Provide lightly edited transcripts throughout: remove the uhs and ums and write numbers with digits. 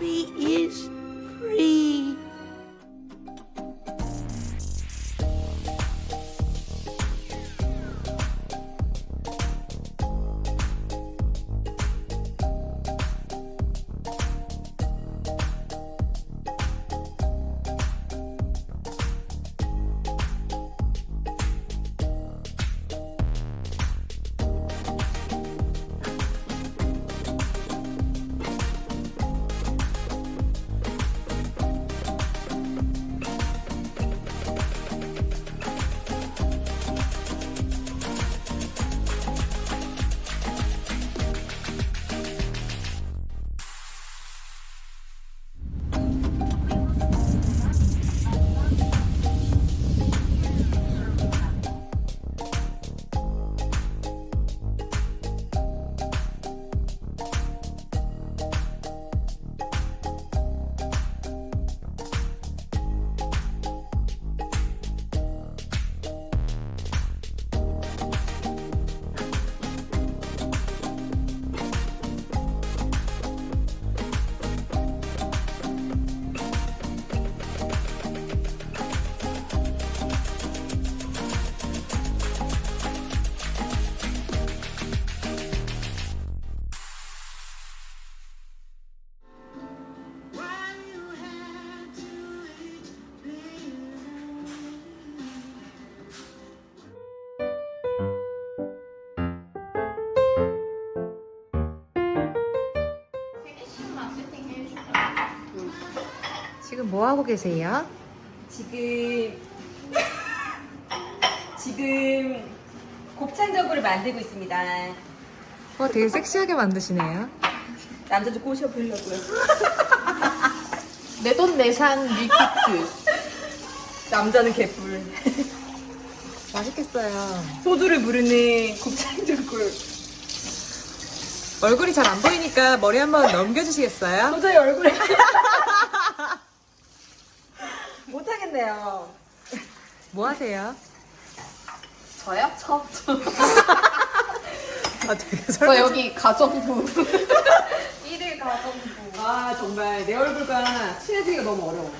Happy is free. 지금 뭐 하고 계세요? 지금 곱창전골을 만들고 있습니다. 되게 섹시하게 만드시네요. 남자 좀 꼬셔보려고요. 내돈내산 밀키트. 남자는 개뿔. 맛있겠어요. 소주를 부르는 곱창전골. 얼굴이 잘 안 보이니까 머리 한번 넘겨주시겠어요? 도저히 얼굴에 못하겠네요. 뭐 하세요? 저요? 저 되게 저 여기 가정부 1일 가정부. 아 정말 내 얼굴과 친해지기가 너무 어려워.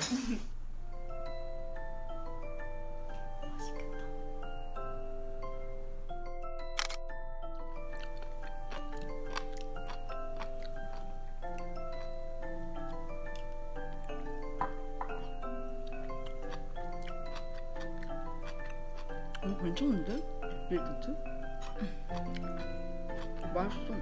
괜찮은데? 밀키트? 맛있어.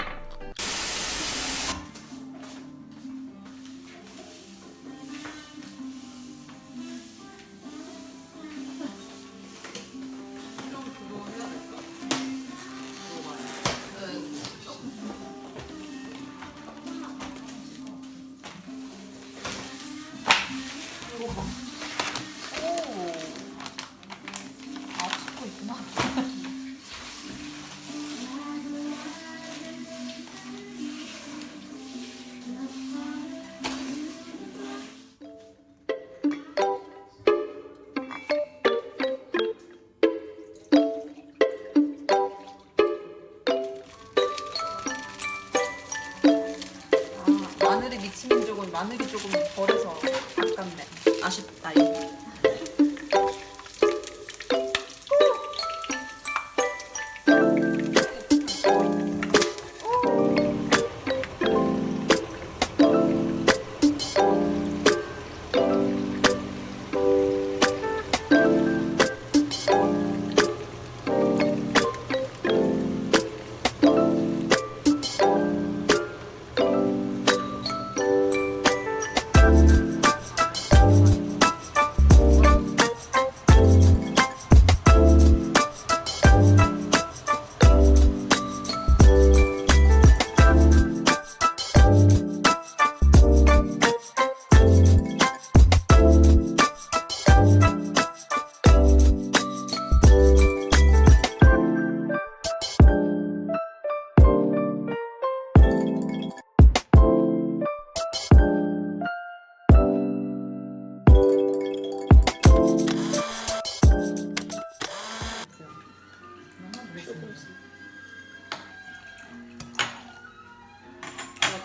마늘에 미치는 쪽은 마늘이 조금 덜해서 아깝네. 아쉽다 이거.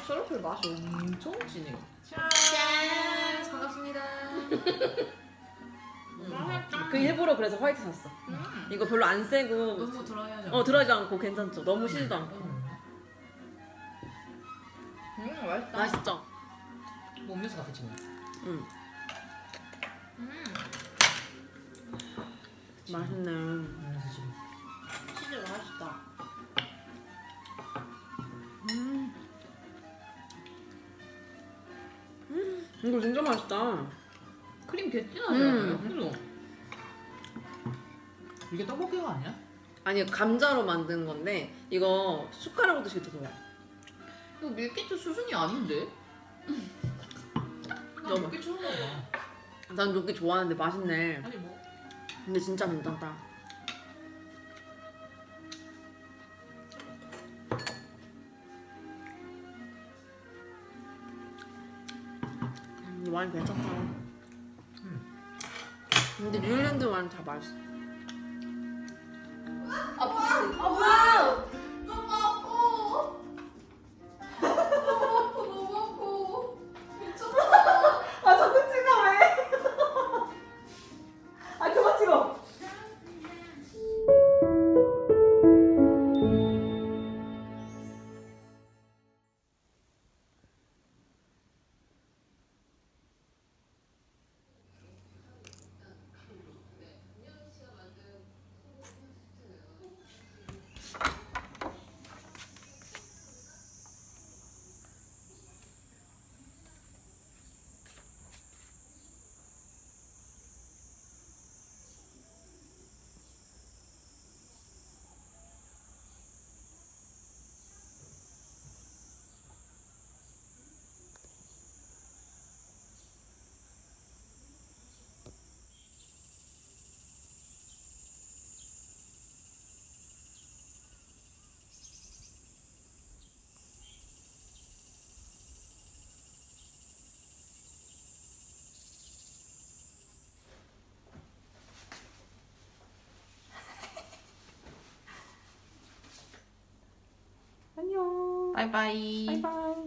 트러플 맛이 엄청 진해요. 짠! 반갑습니다. 그 일부러 그래서 화이트 샀어. 이거 별로 안 세고 너무 들어야죠. 들어가지 않고 괜찮죠. 너무 시지도 않고. 맛있다. 맛있죠? 뭐 음료수 같아 지금. 맛있네. 음료수 지금. 치즈 맛있다. 이거 진짜 맛있다. 크림 개진하지 않아요? 이게 떡볶이가 아니야? 아니 감자로 만든 건데 이거 숟가락으로 드시기 더 좋아요. 이거 밀키트 수준이 아닌데? 나 떡볶이 처음 먹어. 난 여기 좋아하는데 맛있네. 아니 뭐. 근데 진짜 괜찮다. 이 와인 괜찮다. 근데 뉴질랜드 와인 다 맛있어. 아프지? 너무 아파. 너무 아파. 너무 아파. 미쳤다. 아 자꾸 찍어 왜? 아 그만 찍어. 안녕. 바이바이. 바이바이.